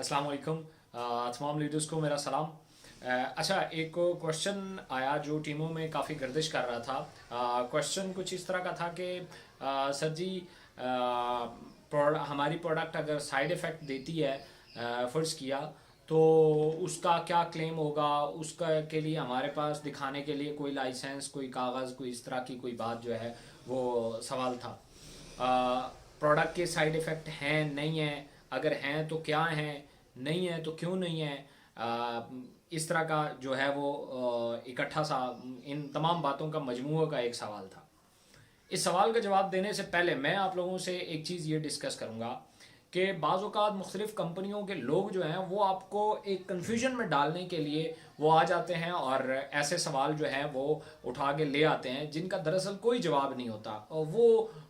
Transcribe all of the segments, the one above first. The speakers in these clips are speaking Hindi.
अस्सलाम वालेकुम। तमाम लीडर्स को मेरा सलाम। अच्छा, एक क्वेश्चन आया जो टीमों में काफ़ी गर्दिश कर रहा था। क्वेश्चन कुछ इस तरह का था कि सर जी, हमारी प्रोडक्ट अगर साइड इफ़ेक्ट देती है, फ़र्ज़ किया, तो उसका क्या क्लेम होगा। उसका के लिए हमारे पास दिखाने के लिए कोई लाइसेंस, कोई कागज़, कोई इस तरह की कोई बात जो है वो सवाल था। प्रोडक्ट के साइड इफ़ेक्ट हैं, नहीं हैं, अगर हैं तो क्या हैं, नहीं है तो क्यों नहीं है। आ, इस तरह का जो है वो इकट्ठा सा इन तमाम बातों का मजमूआ का एक सवाल था। इस सवाल का जवाब देने से पहले मैं आप लोगों से एक चीज़ ये डिस्कस करूँगा कि बाज़ औक़ात मुख्तलिफ़ कंपनियों के लोग जो हैं वो आपको एक कन्फ्यूजन में डालने के लिए वो आ जाते हैं और ऐसे सवाल जो हैं वो उठा के ले आते हैं जिनका दरअसल कोई जवाब नहीं होता और वो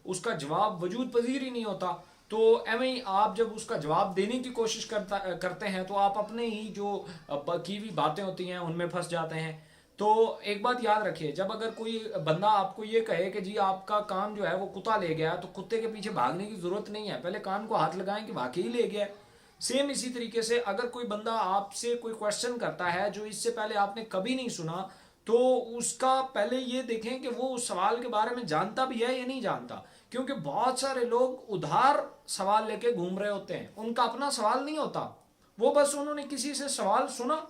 उसका जवाब वजूद पजीर ही नहीं होता। तो एवं ही आप जब उसका जवाब देने की कोशिश करते हैं तो आप अपने ही जो की हुई बातें होती हैं उनमें फंस जाते हैं। तो एक बात याद रखिए, जब अगर कोई बंदा आपको ये कहे कि जी आपका काम जो है वो कुत्ता ले गया, तो कुत्ते के पीछे भागने की जरूरत नहीं है, पहले कान को हाथ लगाएं कि वाकई ले गया। सेम इसी तरीके से अगर कोई बंदा आपसे कोई क्वेश्चन करता है जो इससे पहले आपने कभी नहीं सुना, तो उसका पहले ये देखें कि वो उस सवाल के बारे में जानता भी है या नहीं जानता। क्योंकि बहुत सारे लोग उधार सवाल लेके घूम रहे होते हैं, उनका अपना सवाल नहीं होता, वो बस उन्होंने किसी से सवाल सुना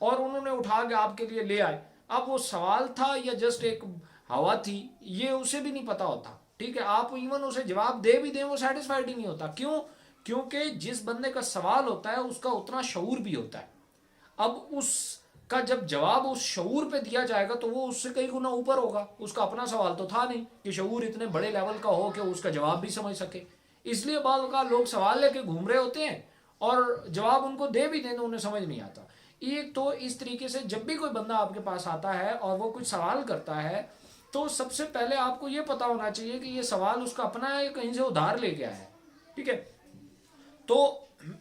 और उन्होंने उठा के आपके लिए ले आए। अब वो सवाल था या जस्ट एक हवा थी, ये उसे भी नहीं पता होता। ठीक है, आप इवन उसे जवाब दे भी दें वो सेटिस्फाइड ही नहीं होता। क्यों? क्योंकि जिस बंदे का सवाल होता है उसका उतना शऊर भी होता है। अब उसका जब जवाब उस शऊर पे दिया जाएगा तो वो उससे कई गुना ऊपर होगा। उसका अपना सवाल तो था नहीं कि शऊर इतने बड़े लेवल का हो कि उसका जवाब भी समझ सके। इसलिए बाल का लोग सवाल लेके घूम रहे होते हैं और जवाब उनको दे भी दें तो उन्हें समझ नहीं आता। एक तो इस तरीके से जब भी कोई बंदा आपके पास आता है और वो कुछ सवाल करता है, तो सबसे पहले आपको ये पता होना चाहिए कि ये सवाल उसका अपना है या कहीं से उधार ले गया है। ठीक है, तो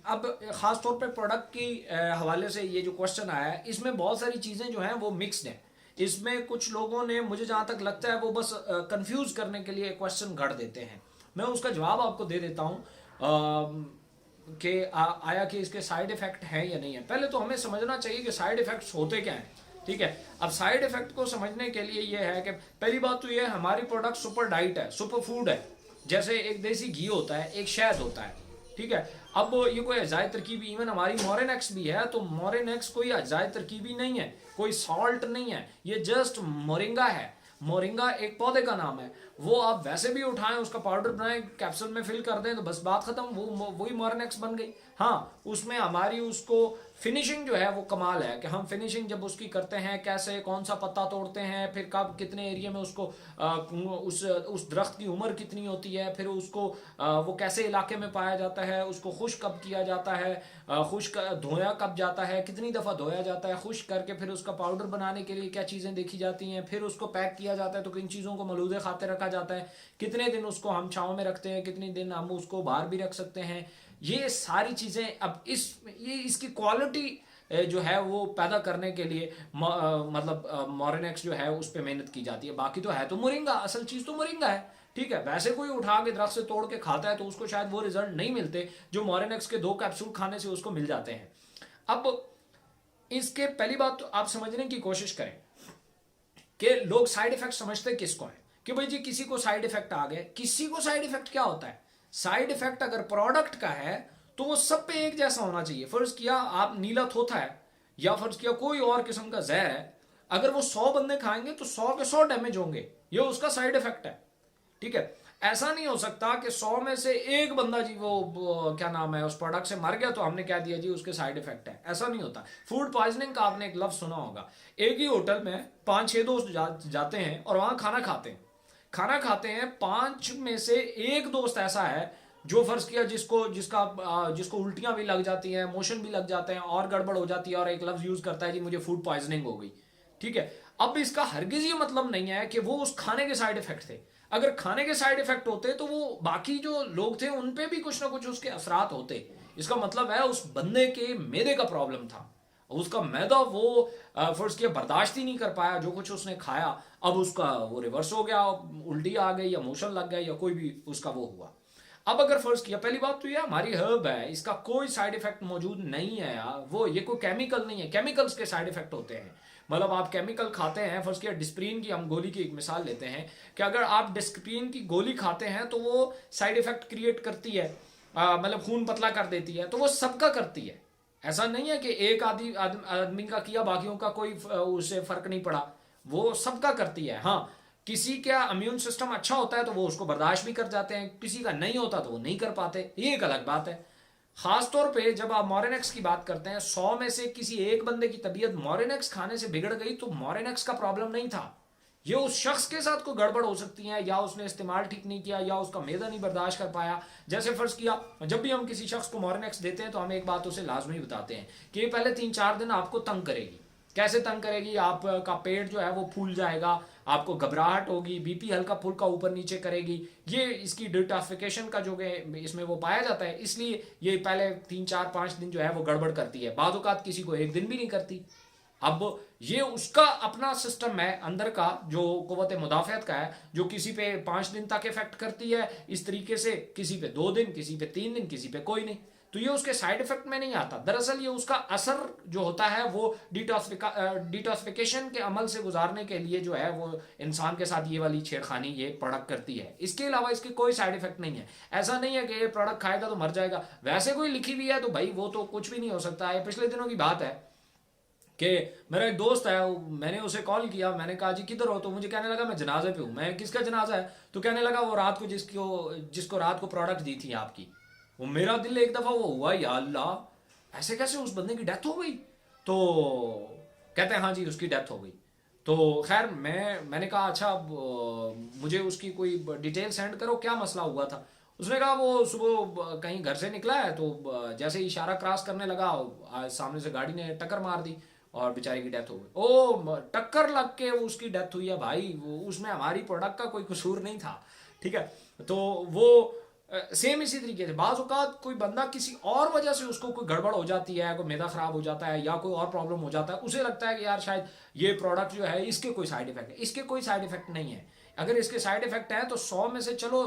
अब ख़ास तौर पे प्रोडक्ट की हवाले से ये जो क्वेश्चन आया है, इसमें बहुत सारी चीज़ें जो हैं वो मिक्स्ड हैं। इसमें कुछ लोगों ने, मुझे जहाँ तक लगता है, वो बस कंफ्यूज करने के लिए क्वेश्चन गढ़ देते हैं। मैं उसका जवाब आपको दे देता हूँ कि आया कि इसके साइड इफ़ेक्ट हैं या नहीं है। पहले तो हमें समझना चाहिए कि साइड इफ़ेक्ट्स होते क्या हैं। ठीक है, अब साइड इफ़ेक्ट को समझने के लिए ये है कि पहली बात तो ये है, हमारी प्रोडक्ट सुपर डाइट है, सुपर फूड है। जैसे एक देसी घी होता है, एक शहद होता है। ठीक है, अब ये कोई अजाय तरकीबी, इवन हमारी मोरेनेक्स भी है, तो मोरेनेक्स कोई अजाय तरकीबी नहीं है, कोई सॉल्ट नहीं है, ये जस्ट मोरिंगा है। मोरिंगा एक पौधे का नाम है। वो आप वैसे भी उठाएं, उसका पाउडर बनाएं, कैप्सूल में फिल कर दें तो बस बात खत्म, वो वही मोरेनेक्स बन गई। हाँ, उसमें हमारी उसको फिनिशिंग जो है वो कमाल है कि हम फिनिशिंग जब उसकी करते हैं, कैसे कौन सा पत्ता तोड़ते हैं, फिर कब कितने एरिया में उसको उस दरख्त की उम्र कितनी होती है, फिर उसको वो कैसे इलाके में पाया जाता है, उसको खुश्क कब किया जाता है, खुश्क धोया कब जाता है, कितनी दफ़ा धोया जाता है, खुश्क करके फिर उसका पाउडर बनाने के लिए क्या चीज़ें देखी जाती हैं, फिर उसको पैक किया जाता है तो किन चीज़ों को मलूदे खाते रखा जाता है, कितने दिन उसको हम छाँव में रखते हैं, कितने दिन हम उसको बाहर भी रख सकते हैं। ये सारी चीज़ें अब ये इसकी क्वालिटी जो है वो पैदा करने के लिए मतलब मोरेनेक्स जो है उस पर मेहनत की जाती है। बाकी तो है तो मोरिंगा, असल चीज़ तो मोरिंगा है। ठीक है, वैसे कोई उठा के दरख्त से तोड़ के खाता है तो उसको शायद वो रिजल्ट नहीं मिलते जो मोरेनेक्स के 2 कैप्सूल खाने से उसको मिल जाते हैं। अब इसके पहली बात तो आप समझने की कोशिश करें कि लोग साइड इफेक्ट समझते किसको है, कि भाई जी किसी को साइड इफेक्ट आ गए। किसी को साइड इफेक्ट क्या होता है? साइड इफेक्ट अगर प्रोडक्ट का है तो वो सब पे एक जैसा होना चाहिए। फर्ज किया आप नीला थोथा है या फर्ज किया कोई और किस्म का जहर है, अगर वो 100 बंदे खाएंगे तो 100 के 100 डैमेज होंगे, ये उसका साइड इफेक्ट है। ठीक है, ऐसा नहीं हो सकता कि 100 में से एक बंदा जी वो क्या नाम है उस प्रोडक्ट से मर गया तो हमने कह दिया जी उसके साइड इफेक्ट है। ऐसा नहीं होता। फूड पॉइजनिंग का आपने एक लफ्ज सुना होगा। एक ही होटल में 5-6 दोस्त जाते हैं और वहां खाना खाते हैं। खाना खाते हैं, 5 में से एक दोस्त ऐसा है जो फर्ज किया जिसको उल्टियां भी लग जाती हैं, मोशन भी लग जाते हैं और गड़बड़ हो जाती है और एक लफ्ज यूज करता है जी मुझे फूड पॉइजनिंग हो गई। ठीक है, अब इसका हरगिज ये मतलब नहीं है कि वो उस खाने के साइड इफेक्ट थे। अगर खाने के साइड इफेक्ट होते तो वो बाकी जो लोग थे उन पे भी कुछ ना कुछ उसके असरात होते। इसका मतलब है उस बंदे के मैदे का प्रॉब्लम था, उसका मैदा वो फर्ज किया बर्दाश्त ही नहीं कर पाया जो कुछ उसने खाया। अब उसका वो रिवर्स हो गया, उल्टी आ गई या मोशन लग गया या कोई भी उसका वो हुआ। अब अगर फर्ज किया, पहली बात तो ये हमारी हर्ब है, इसका कोई साइड इफेक्ट मौजूद नहीं है यार, वो ये कोई केमिकल नहीं है, केमिकल्स के साइड इफेक्ट होते हैं। मतलब आप केमिकल खाते हैं, फर्ज किया डिस्प्रिन की हम गोली की एक मिसाल लेते हैं कि अगर आप डिस्प्रिन की गोली खाते हैं तो वो साइड इफेक्ट क्रिएट करती है, मतलब खून पतला कर देती है, तो वो सबका करती है। ऐसा नहीं है कि एक आदमी का किया बाकियों का कोई उससे फर्क नहीं पड़ा, वो सबका करती है। हाँ, किसी का इम्यून सिस्टम अच्छा होता है तो वो उसको बर्दाश्त भी कर जाते हैं, किसी का नहीं होता तो वो नहीं कर पाते, ये एक अलग बात है। खासतौर पे जब आप मोरेनेक्स की बात करते हैं, 100 में से किसी एक बंदे की तबीयत मोरेनेक्स खाने से बिगड़ गई तो मोरेनेक्स का प्रॉब्लम नहीं था, ये उस शख्स के साथ कोई गड़बड़ हो सकती है, या उसने इस्तेमाल ठीक नहीं किया, या उसका मैदा नहीं बर्दाश्त कर पाया। जैसे फर्ज किया, जब भी हम किसी शख्स को मोरेनेक्स देते हैं तो हम एक बात उसे लाजमी बताते हैं कि ये पहले 3-4 दिन आपको तंग करेगी। कैसे तंग करेगी? आपका पेट जो है वो फूल जाएगा, आपको घबराहट होगी, बीपी हल्का फुल्का ऊपर नीचे करेगी। ये इसकी डिटॉक्सिफिकेशन का जो इसमें वो पाया जाता है, इसलिए ये पहले 3-4-5 दिन जो है वो गड़बड़ करती है, बाज़ औक़ात किसी को एक दिन भी नहीं करती। अब ये उसका अपना सिस्टम है अंदर का जो कुव्वत मुदाफ़अत का है, जो किसी पे 5 दिन तक इफेक्ट करती है इस तरीके से, किसी पे 2 दिन, किसी पे 3 दिन, किसी पे कोई नहीं। तो ये उसके साइड इफेक्ट में नहीं आता, दरअसल ये उसका असर जो होता है वो डिटॉक्सिफिकेशन के अमल से गुजारने के लिए जो है वो इंसान के साथ ये वाली छेड़खानी ये प्रोडक्ट करती है। इसके अलावा इसके कोई साइड इफेक्ट नहीं है। ऐसा नहीं है कि ये प्रोडक्ट खाएगा तो मर जाएगा, वैसे कोई लिखी हुई है तो भाई वो तो कुछ भी नहीं हो सकता है। पिछले दिनों की बात है कि मेरा एक दोस्त है, मैंने उसे कॉल किया, मैंने कहा जी किधर हो? तो मुझे कहने लगा मैं जनाजे पे हूँ। मैं किसका जनाजा है? तो कहने लगा वो रात को जिसको रात को प्रोडक्ट दी थी आपकी। वो मेरा दिल एक दफ़ा वो हुआ, या अल्लाह ऐसे कैसे, उस बंदे की डेथ हो गई? तो कहते हैं हाँ जी उसकी डेथ हो गई। तो खैर मैंने कहा अच्छा मुझे उसकी कोई डिटेल सेंड करो, क्या मसला हुआ था? उसने कहा वो सुबह कहीं घर से निकला है तो जैसे ही इशारा क्रॉस करने लगा, सामने से गाड़ी ने टक्कर मार दी और बेचारे की डेथ हो गई। ओ, टक्कर लग के उसकी डेथ हुई है भाई, वो उसमें हमारी प्रोडक्ट का कोई कसूर नहीं था, ठीक है। तो वो सेम इसी तरीके से बाज़ औक़ात कोई बंदा किसी और वजह से उसको कोई गड़बड़ हो जाती है, कोई मैदा ख़राब हो जाता है या कोई और प्रॉब्लम हो जाता है, उसे लगता है कि यार शायद ये प्रोडक्ट जो है इसके कोई साइड इफेक्ट है। इसके कोई साइड इफेक्ट नहीं है। अगर इसके साइड इफेक्ट है तो 100 में से चलो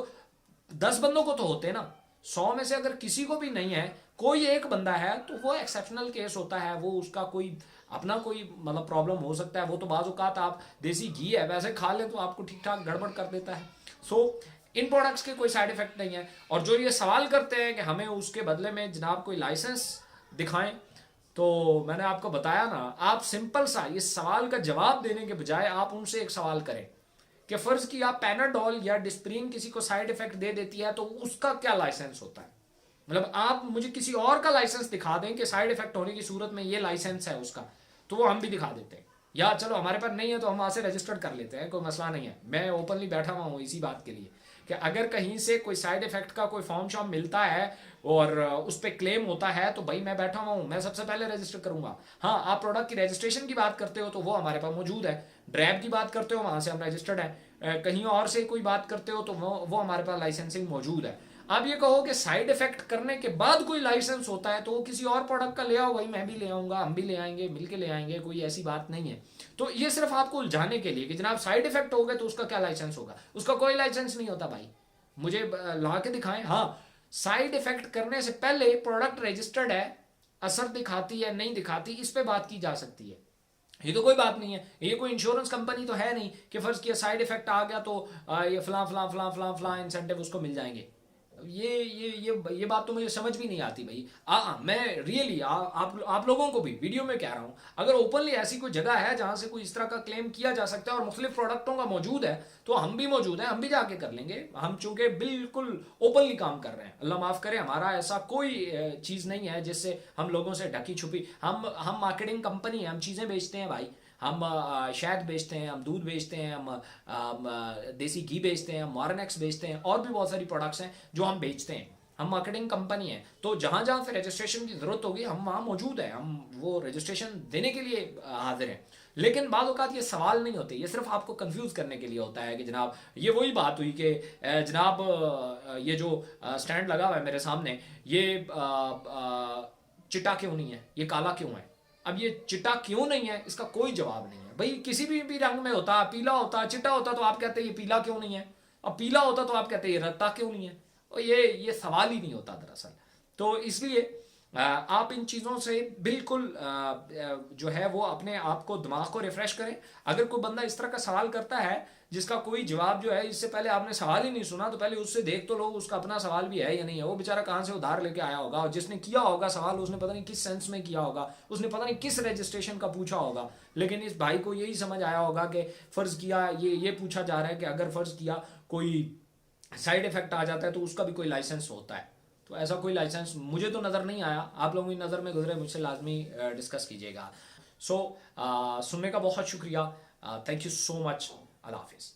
10 बंदों को तो होते ना, 100 में से अगर किसी को भी नहीं है, कोई एक बंदा है, तो वो एक्सेप्शनल केस होता है, वो उसका कोई अपना कोई मतलब प्रॉब्लम हो सकता है। वो तो बाज़ औक़ात आप देसी घी है वैसे खा लें तो आपको ठीक ठाक गड़बड़ कर देता है। सो इन प्रोडक्ट्स के कोई साइड इफेक्ट नहीं है। और जो ये सवाल करते हैं कि हमें उसके बदले में जनाब कोई लाइसेंस दिखाएं, तो मैंने आपको बताया ना, आप सिंपल सा ये सवाल का जवाब देने के बजाय आप उनसे एक सवाल करें कि फर्ज की आप पैनाडोल या डिस्प्रिन किसी को साइड इफेक्ट दे देती है तो उसका क्या लाइसेंस होता है। मतलब आप मुझे किसी और का लाइसेंस दिखा दें कि साइड इफेक्ट होने की सूरत में ये लाइसेंस है उसका, तो वो हम भी दिखा देते हैं। या चलो हमारे पास नहीं है तो हम वहाँ से रजिस्टर्ड कर लेते हैं, कोई मसला नहीं है। मैं ओपनली बैठा हुआ हूँ इसी बात के लिए कि अगर कहीं से कोई साइड इफेक्ट का कोई फॉर्म शॉर्म मिलता है और उस पर क्लेम होता है तो भाई मैं बैठा हुआ हूँ, मैं सबसे पहले रजिस्टर करूंगा। हाँ, आप प्रोडक्ट की रजिस्ट्रेशन की बात करते हो तो वो हमारे पास मौजूद है, ड्रैब की बात करते हो वहाँ से हम रजिस्टर्ड है, कहीं और से कोई बात करते हो तो वो हमारे पास लाइसेंसिंग मौजूद है। आप ये कहो कि साइड इफेक्ट करने के बाद कोई लाइसेंस होता है तो वो किसी और प्रोडक्ट का ले आओ भाई, मैं भी ले आऊंगा, हम भी ले आएंगे, मिलके ले आएंगे, कोई ऐसी बात नहीं है। तो ये सिर्फ आपको उलझाने के लिए कि जनाब साइड इफेक्ट हो गए तो उसका क्या लाइसेंस होगा, उसका कोई लाइसेंस नहीं होता भाई, मुझे ला के दिखाएं। हाँ, साइड इफेक्ट करने से पहले प्रोडक्ट रजिस्टर्ड है, असर दिखाती है नहीं दिखाती, इस पे बात की जा सकती है। ये तो कोई बात नहीं है, ये कोई इंश्योरेंस कंपनी तो है नहीं कि फर्ज किया साइड इफेक्ट आ गया तो ये फला फला फला फला फला इंसेंटिव उसको मिल जाएंगे। ये बात तो मुझे समझ भी नहीं आती भाई। मैं रियली आप लोगों को भी वीडियो में कह रहा हूँ, अगर ओपनली ऐसी कोई जगह है जहां से कोई इस तरह का क्लेम किया जा सकता है और मुख्तलिफ प्रोडक्टों का मौजूद है तो हम भी मौजूद हैं, हम भी जाके कर लेंगे। हम चूंकि बिल्कुल ओपनली काम कर रहे हैं, अल्लाह माफ करे, हमारा ऐसा कोई चीज़ नहीं है जिससे हम लोगों से ढकी छुपी, हम मार्केटिंग कंपनी है, हम चीज़ें बेचते हैं भाई, हम शहद बेचते हैं, हम दूध बेचते हैं, हम देसी घी बेचते हैं, हम मॉर्नेक्स बेचते हैं, और भी बहुत सारी प्रोडक्ट्स हैं जो हम बेचते हैं। हम मार्केटिंग कंपनी है, तो जहाँ जहाँ से रजिस्ट्रेशन की ज़रूरत होगी हम वहाँ मौजूद हैं, हम वो रजिस्ट्रेशन देने के लिए हाजिर हैं। लेकिन बाद औक़ात ये सवाल नहीं होते, ये सिर्फ आपको कंफ्यूज करने के लिए होता है कि जनाब ये वही बात हुई कि जनाब ये जो स्टैंड लगा हुआ है मेरे सामने, ये चिट्टा क्यों नहीं है, ये काला क्यों है। अब ये चिट्टा क्यों नहीं है इसका कोई जवाब नहीं है भाई। किसी भी रंग में होता, पीला होता, चिट्टा होता तो आप कहते ये पीला क्यों नहीं है, और पीला होता तो आप कहते ये रत्ता क्यों नहीं है। और ये सवाल ही नहीं होता दरअसल। तो इसलिए आप इन चीज़ों से बिल्कुल जो है वो अपने आप को, दिमाग को रिफ्रेश करें। अगर कोई बंदा इस तरह का सवाल करता है जिसका कोई जवाब जो है, इससे पहले आपने सवाल ही नहीं सुना, तो पहले उससे देख तो लो उसका अपना सवाल भी है या नहीं है। वो बेचारा कहाँ से उधार लेके आया होगा, और जिसने किया होगा सवाल उसने पता नहीं किस सेंस में किया होगा, उसने पता नहीं किस रजिस्ट्रेशन का पूछा होगा। लेकिन इस भाई को यही समझ आया होगा कि फ़र्ज़ किया ये पूछा जा रहा है कि अगर फ़र्ज़ किया कोई साइड इफेक्ट आ जाता है तो उसका भी कोई लाइसेंस होता है। तो ऐसा कोई लाइसेंस मुझे तो नज़र नहीं आया, आप लोगों की नज़र में गुजरे मुझसे लाजमी डिस्कस कीजिएगा। सो सुनने का बहुत शुक्रिया, थैंक यू सो मच, अल्लाह हाफिज़।